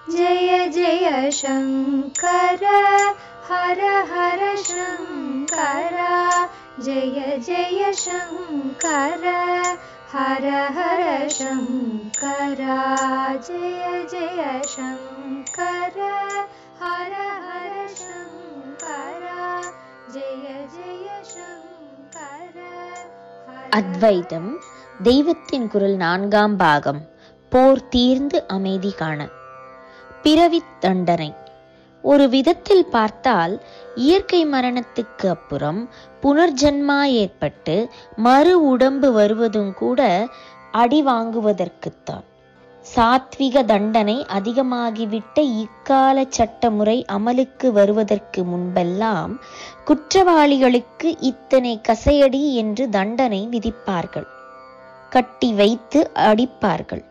जय जय शङ्कर हर हर शङ्कर जय जय शङ्कर हर हर शङ्कर जय जय शङ्कर हर हर शङ्कर जय जय शङ्कर. அத்வைதம் தெய்வத்தின் குரல் 4ஆம் பாகம். போர் தீர்ந்து அமைதி காண. பிறவித் தண்டனை. ஒரு விதத்தில் பார்த்தால் இயற்கை மரணத்துக்கு அப்புறம் புனர்ஜன்மா ஏற்பட்டு மறு உடம்பு வருவதும் கூட அடி வாங்குவதற்குத்தான். சாத்விக தண்டனை அதிகமாகிவிட்ட இக்கால சட்டமுறை அமலுக்கு வருவதற்கு முன்பெல்லாம் குற்றவாளிகளுக்கு இத்தனை கசையடி என்று தண்டனை விதிப்பார்கள். கட்டி வைத்து அடிப்பார்கள்.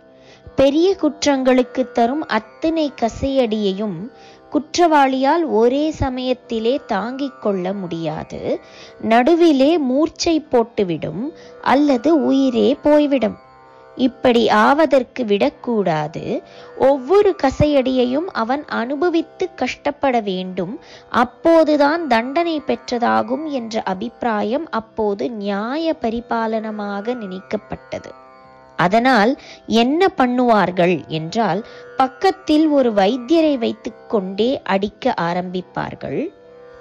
பெரிய குற்றங்களுக்கு தரும் அத்தனை கசையடியையும் குற்றவாளியால் ஒரே சமயத்திலே தாங்கிக் கொள்ள முடியாது. நடுவிலே மூர்ச்சை போட்டுவிடும் அல்லது உயிரே போய்விடும். இப்படி ஆவதற்கு விடக்கூடாது. ஒவ்வொரு கசையடியையும் அவன் அனுபவித்து கஷ்டப்பட வேண்டும். அப்போதுதான் தண்டனை பெற்றதாகும் என்ற அபிப்பிராயம் அப்போது நியாய பரிபாலனமாக நினைக்கப்பட்டது. அதனால் என்ன பண்ணுவார்கள் என்றால், பக்கத்தில் ஒரு வைத்தியரை வைத்துக் கொண்டே அடிக்க ஆரம்பிப்பார்கள்.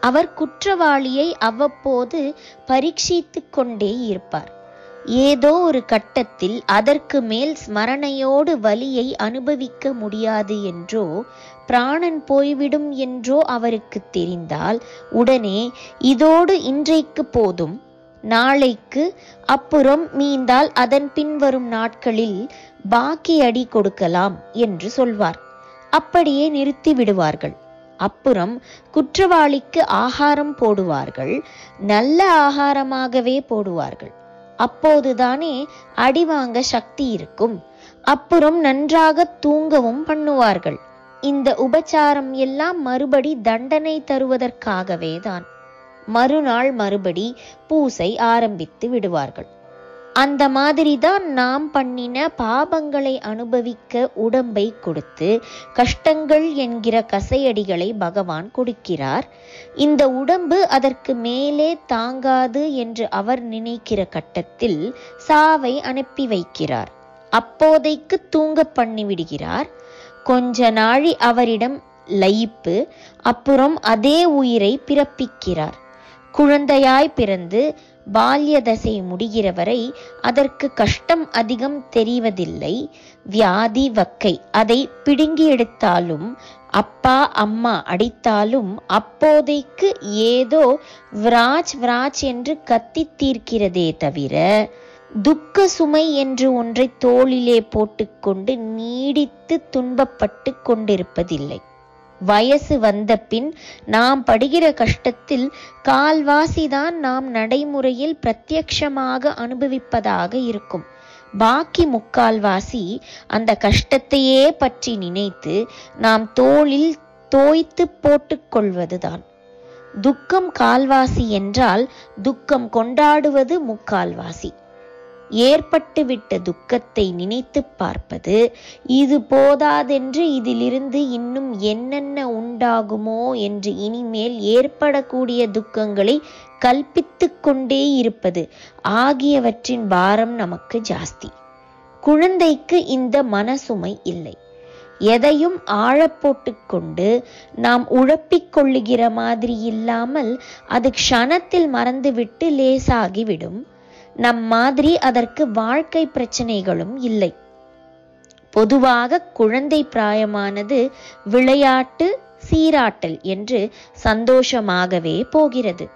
அவர் குற்றவாளியை அவ்வப்போது பரீட்சித்து கொண்டே இருப்பார். ஏதோ ஒரு கட்டத்தில் அதற்கு மேல் ஸ்மரணையோடு வலியை அனுபவிக்க முடியாது என்றோ பிராணன் போய்விடும் என்றோ அவருக்கு தெரிந்தால் உடனே இதோடு இன்றைக்கு போதும், நாளைக்கு அப்புறம் மீந்தால் அதன் பின்வரும் நாட்களில் பாக்கி அடி கொடுக்கலாம் என்று சொல்வார். அப்படியே நிறுத்தி விடுவார்கள். அப்புறம் குற்றவாளிக்கு ஆகாரம் போடுவார்கள். நல்ல ஆகாரமாகவே போடுவார்கள். அப்போதுதானே அடி வாங்க சக்தி இருக்கும். அப்புறம் நன்றாக தூங்கவும் பண்ணுவார்கள். இந்த உபச்சாரம் எல்லாம் மறுபடி தண்டனை தருவதற்காகவே தான். மறுநாள் மறுபடி பூசை ஆரம்பித்து விடுவார்கள். அந்த மாதிரிதான் நாம் பண்ணின பாபங்களை அனுபவிக்க உடம்பை கொடுத்து கஷ்டங்கள் என்கிற கசையடிகளை பகவான் கொடுக்கிறார். இந்த உடம்பு அதற்கு மேலே தாங்காது என்று அவர் நினைக்கிற கட்டத்தில் சாவை அனுப்பி வைக்கிறார். அப்போதைக்கு தூங்க பண்ணிவிடுகிறார். கொஞ்ச நாழி அவரிடம் லயிப்பு. அப்புறம் அதே உயிரை பிறப்பிக்கிறார். குழந்தையாய் பிறந்து பால்ய தசை முடிகிற வரை அதற்கு கஷ்டம் அதிகம் தெரிவதில்லை. வியாதி வக்கை அதை பிடுங்கி எடுத்தாலும் அப்பா அம்மா அடித்தாலும் அப்போதைக்கு ஏதோ விராஜ் விராஜ் என்று கத்தி தீர்க்கிறதே தவிர துக்க சுமை என்று ஒன்றை தோளிலே போட்டுக்கொண்டு நீடித்து துன்பப்பட்டு கொண்டிருப்பதில்லை. வயசு வந்த பின் நாம் படுகிற கஷ்டத்தில் கால்வாசிதான் நாம் நடைமுறையில் பிரத்யக்ஷமாக அனுபவிப்பதாக இருக்கும். பாக்கி முக்கால்வாசி அந்த கஷ்டத்தையே பற்றி நினைத்து நாம் தோளில் தோய்த்து போட்டுக்கொள்வதுதான். துக்கம் கால்வாசி என்றால் துக்கம் கொண்டாடுவது முக்கால்வாசி. ஏற்பட்டுவிட்ட துக்கத்தை நினைத்து பார்ப்பது, இது போதாதென்று இதிலிருந்து இன்னும் என்னென்ன உண்டாகுமோ என்று இனிமேல் ஏற்படக்கூடிய துக்கங்களை கல்பித்து கொண்டே இருப்பது ஆகியவற்றின் பாரம் நமக்கு ஜாஸ்தி. குழந்தைக்கு இந்த மனசுமை இல்லை. எதையும் ஆழப்போட்டு கொண்டு நாம் உழப்பிக் கொள்ளுகிற மாதிரி இல்லாமல் அது க்ஷணத்தில் மறந்துவிட்டு லேசாகிவிடும். நம் மாதிரி அதற்கு வாழ்க்கை பிரச்சனைகளும் இல்லை. பொதுவாக குழந்தை பிராயமானது விளையாட்டு சீராட்டல் என்று சந்தோஷமாகவே போகிறது.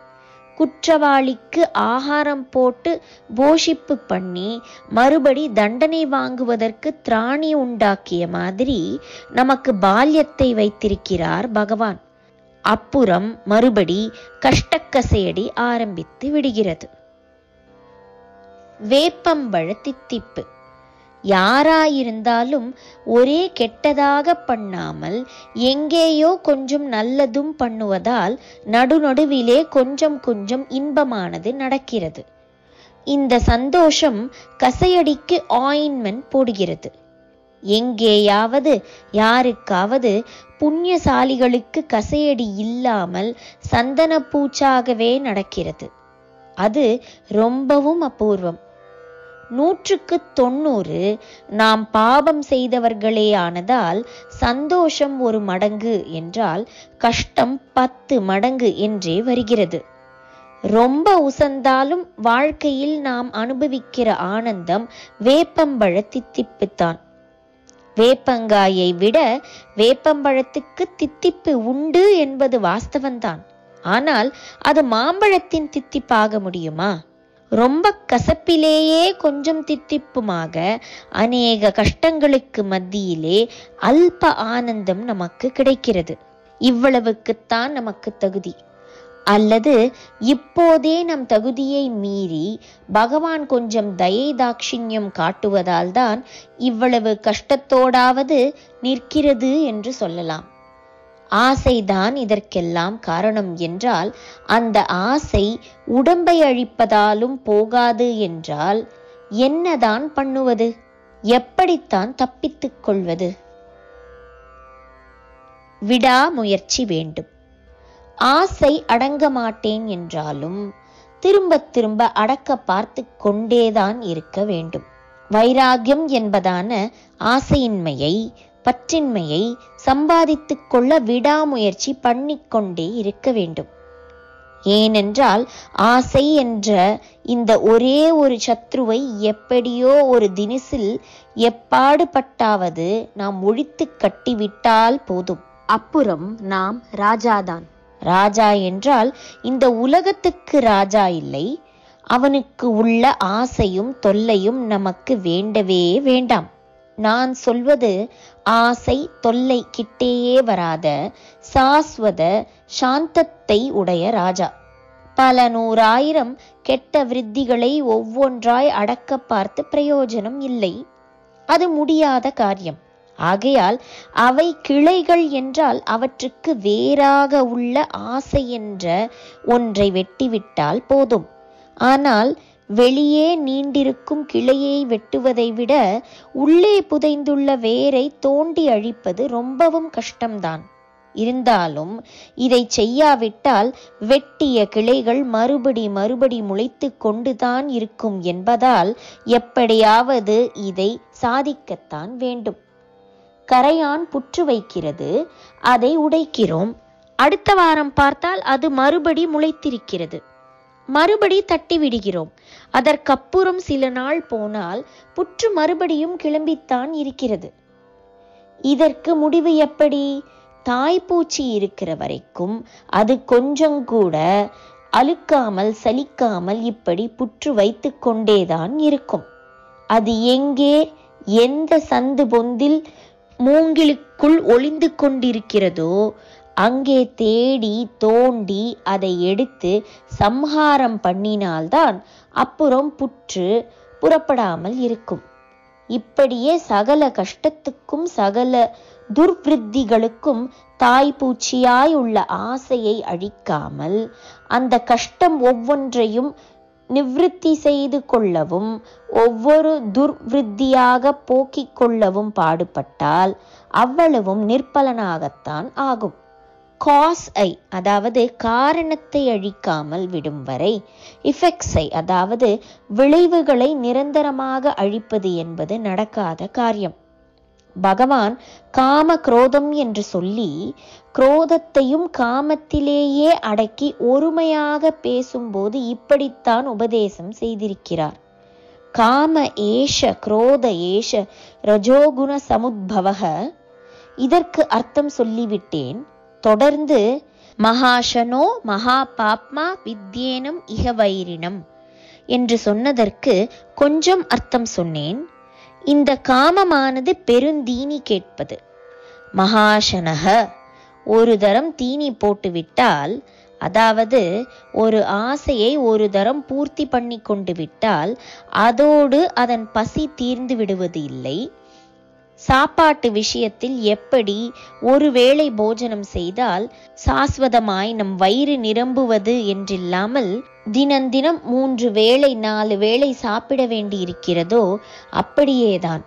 குற்றவாளிக்கு ஆகாரம் போட்டு போஷிப்பு பண்ணி மறுபடி தண்டனை வாங்குவதற்கு திராணி உண்டாக்கிய மாதிரி நமக்கு பால்யத்தை வைத்திருக்கிறார் பகவான். அப்புறம் மறுபடி கஷ்டக்கசையடி ஆரம்பித்து விடுகிறது. வேப்பம்பழ தித்திப்பு. யாராயிருந்தாலும் ஒரே கெட்டதாக பண்ணாமல் எங்கேயோ கொஞ்சம் நல்லதும் பண்ணுவதால் நடுநடுவிலே கொஞ்சம் கொஞ்சம் இன்பமானது நடக்கிறது. இந்த சந்தோஷம் கசையடிக்கு ஆயின்மென்ட் போடுகிறது. எங்கேயாவது யாருக்காவது புண்ணியசாலிகளுக்கு கசையடி இல்லாமல் சந்தன பூச்சாகவே நடக்கிறது. அது ரொம்பவும் அபூர்வம். 100க்கு 90 நாம் பாபம் செய்தவர்களே ஆனதால் சந்தோஷம் 1 மடங்கு என்றால் கஷ்டம் 10 மடங்கு என்றே வருகிறது. ரொம்ப உசந்தாலும் வாழ்க்கையில் நாம் அனுபவிக்கிற ஆனந்தம் வேப்பம்பழ தித்திப்புத்தான். வேப்பங்காயை விட வேப்பம்பழத்துக்கு தித்திப்பு உண்டு என்பது வாஸ்தவந்தான். ஆனால் அது மாம்பழத்தின் தித்திப்பாக முடியுமா? ரொம்ப கசப்பிலேயே கொஞ்சம் தித்திப்புமாக அநேக கஷ்டங்களுக்கு மத்தியிலே அல்ப ஆனந்தம் நமக்கு கிடைக்கிறது. இவ்வளவுக்குத்தான் நமக்கு தகுதி. அல்லது இப்போதே நம் தகுதியை மீறி பகவான் கொஞ்சம் தயை தாட்சிண்யம் காட்டுவதால் தான் இவ்வளவு கஷ்டத்தோடாவது நிற்கிறது என்று சொல்லலாம். ஆசைதான் இதற்கெல்லாம் காரணம் என்றால், அந்த ஆசை உடம்பை அழிப்பதாலும் போகாது என்றால் என்னதான் பண்ணுவது? எப்படித்தான் தப்பித்துக் கொள்வது? விடாமுயற்சி வேண்டும். ஆசை அடங்க மாட்டேன் என்றாலும் திரும்ப திரும்ப அடக்க பார்த்து கொண்டேதான் இருக்க வேண்டும். வைராகியம் என்பதான ஆசையின்மையை, பற்றின்மையை சம்பாதித்துக் கொள்ள விடாமுயற்சி பண்ணிக்கொண்டே இருக்க வேண்டும். ஏனென்றால் ஆசை என்ற இந்த ஒரே ஒரு சத்ருவை எப்படியோ ஒரு தினசில் எப்பாடுபட்டாவது நாம் ஒழித்து கட்டிவிட்டால் போதும். அப்புறம் நாம் ராஜாதான். ராஜா என்றால் இந்த உலகத்துக்கு ராஜா இல்லை. அவனுக்கு உள்ள ஆசையும் தொல்லையும் நமக்கு வேண்டவே வேண்டாம். நான் சொல்வது ஆசை தொல்லை கிட்டேயே வராத சாஸ்வத சாந்தத்தை உடைய ராஜா. பல 100,000 கெட்ட விருத்திகளை ஒவ்வொன்றாய் அடக்க பார்த்து பிரயோஜனம் இல்லை. அது முடியாத காரியம். ஆகையால் அவை கிளைகள் என்றால் அவற்றுக்கு வேறாக உள்ள ஆசை என்ற ஒன்றை வெட்டிவிட்டால் போதும். ஆனால் வெளியே நீண்டிருக்கும் கிளையை வெட்டுவதை விட உள்ளே புதைந்துள்ள வேரை தோண்டி அழிப்பது ரொம்பவும் கஷ்டம்தான். இருந்தாலும் இதை செய்யாவிட்டால் வெட்டிய கிளைகள் மறுபடி முளைத்து கொண்டுதான் இருக்கும் என்பதால் எப்படியாவது இதை சாதிக்கத்தான் வேண்டும். கரையான் புற்று வைக்கிறது, அதை உடைக்கிறோம். அடுத்த வாரம் பார்த்தால் அது மறுபடி முளைத்திருக்கிறது. மறுபடி தட்டி விடுகிறோம். அதற்கப்புறம் சில நாள் போனால் புற்று மறுபடியும் கிளம்பித்தான் இருக்கிறது. இதற்கு முடிவு எப்படி? தாய்ப்பூச்சி இருக்கிற வரைக்கும் அது கொஞ்சம் கூட அழுக்காமல் சலிக்காமல் இப்படி புற்று வைத்து கொண்டேதான் இருக்கும். அது எங்கே எந்த சந்து பொந்தில் மூங்கிலுக்குள் ஒளிந்து கொண்டிருக்கிறதோ அங்கே தேடி தோண்டி அதை எடுத்து சம்ஹாரம் பண்ணினால்தான் அப்புறம் புற்று புறப்படாமல் இருக்கும். இப்படியே சகல கஷ்டத்துக்கும் சகல துர்விருத்திகளுக்கும் தாய்ப்பூச்சியாய் உள்ள ஆசையை அழிக்காமல் அந்த கஷ்டம் ஒவ்வொன்றையும் நிவிருத்தி செய்து கொள்ளவும் ஒவ்வொரு துர்விருத்தியாக போக்கிக் கொள்ளவும் பாடுபட்டால் அவ்வளவும் நிற்பலனாகத்தான் ஆகும். காஸ்-ஐ அதாவது காரணத்தை அழிக்காமல் விடும் வரை இஃபெக்ட்ஸை அதாவது விளைவுகளை நிரந்தரமாக அழிப்பது என்பது நடக்காத காரியம். பகவான் காம குரோதம் என்று சொல்லி குரோதத்தையும் காமத்திலேயே அடக்கி ஒருமையாக பேசும்போது இப்படித்தான் உபதேசம் செய்திருக்கிறார். காம ஏஷ குரோத ஏஷ ரஜோகுண சமுத்பவக. இதற்கு அர்த்தம் சொல்லிவிட்டேன். தொடர்ந்து மகாஷனோ மகா பாப்மா வித்யேனம் இகவைரினம் என்று சொன்னதற்கு கொஞ்சம் அர்த்தம் சொன்னேன். இந்த காமமானது பெருந்தீனி கேட்பது. மகாஷனக ஒரு தரம் தீனி போட்டுவிட்டால், அதாவது ஒரு ஆசையை ஒரு தரம் பூர்த்தி பண்ணி கொண்டு விட்டால் அதோடு அதன் பசி தீர்ந்து விடுவது இல்லை. சாப்பாட்டு விஷயத்தில் எப்படி ஒரு வேளை போஜனம் செய்தால் சாஸ்வதமாய் நம் வயிறு நிரம்புவது என்றில்லாமல் தினம் 3 வேளை 4 வேளை சாப்பிட வேண்டி இருக்கிறதோ அப்படியேதான்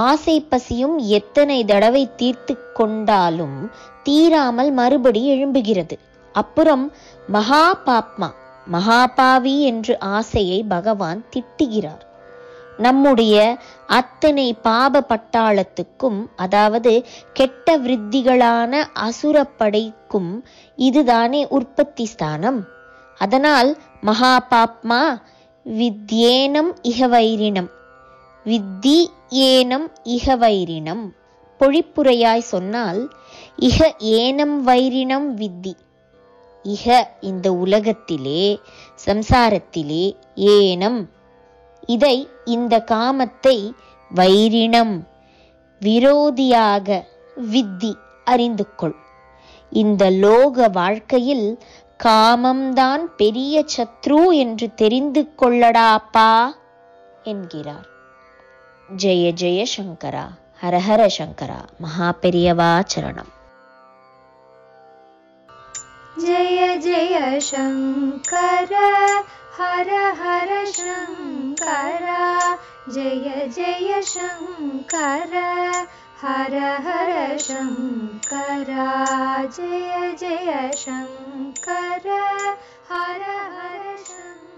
ஆசை பசியும் எத்தனை தடவை தீர்த்து கொண்டாலும் தீராமல் மறுபடி எழும்புகிறது. அப்புறம் மகாபாவி என்று ஆசையை பகவான் திட்டுகிறார். நம்முடைய அத்தனை பாப பட்டாளத்துக்கும், அதாவது கெட்ட விருத்திகளான அசுரப்படைக்கும் இதுதானே உற்பத்தி ஸ்தானம். அதனால் மகாபாப்மா வித்யேனம் இகவைரினம், வித்தி ஏனம் இகவைரினம். பொழிப்புரையாய் சொன்னால் இக ஏனம் வைரினம் வித்தி. இக இந்த உலகத்திலே, சம்சாரத்திலே, ஏனம் இதை இந்த காமத்தை, வைரினம் விரோதியாக, வித்தி அறிந்து கொள். இந்த லோக வாழ்க்கையில் காமம்தான் பெரிய சத்ரு என்று தெரிந்து கொள்ளடாப்பா என்கிறார். ஜெய ஜெய சங்கரா, ஹரஹர சங்கரா, மகாபெரியவா சரணம். जय जय शङ्कर हर हर शङ्करा, जय जय शङ्कर हर हर शङ्करा, जय जय शङ्कर हर हर शङ्करा.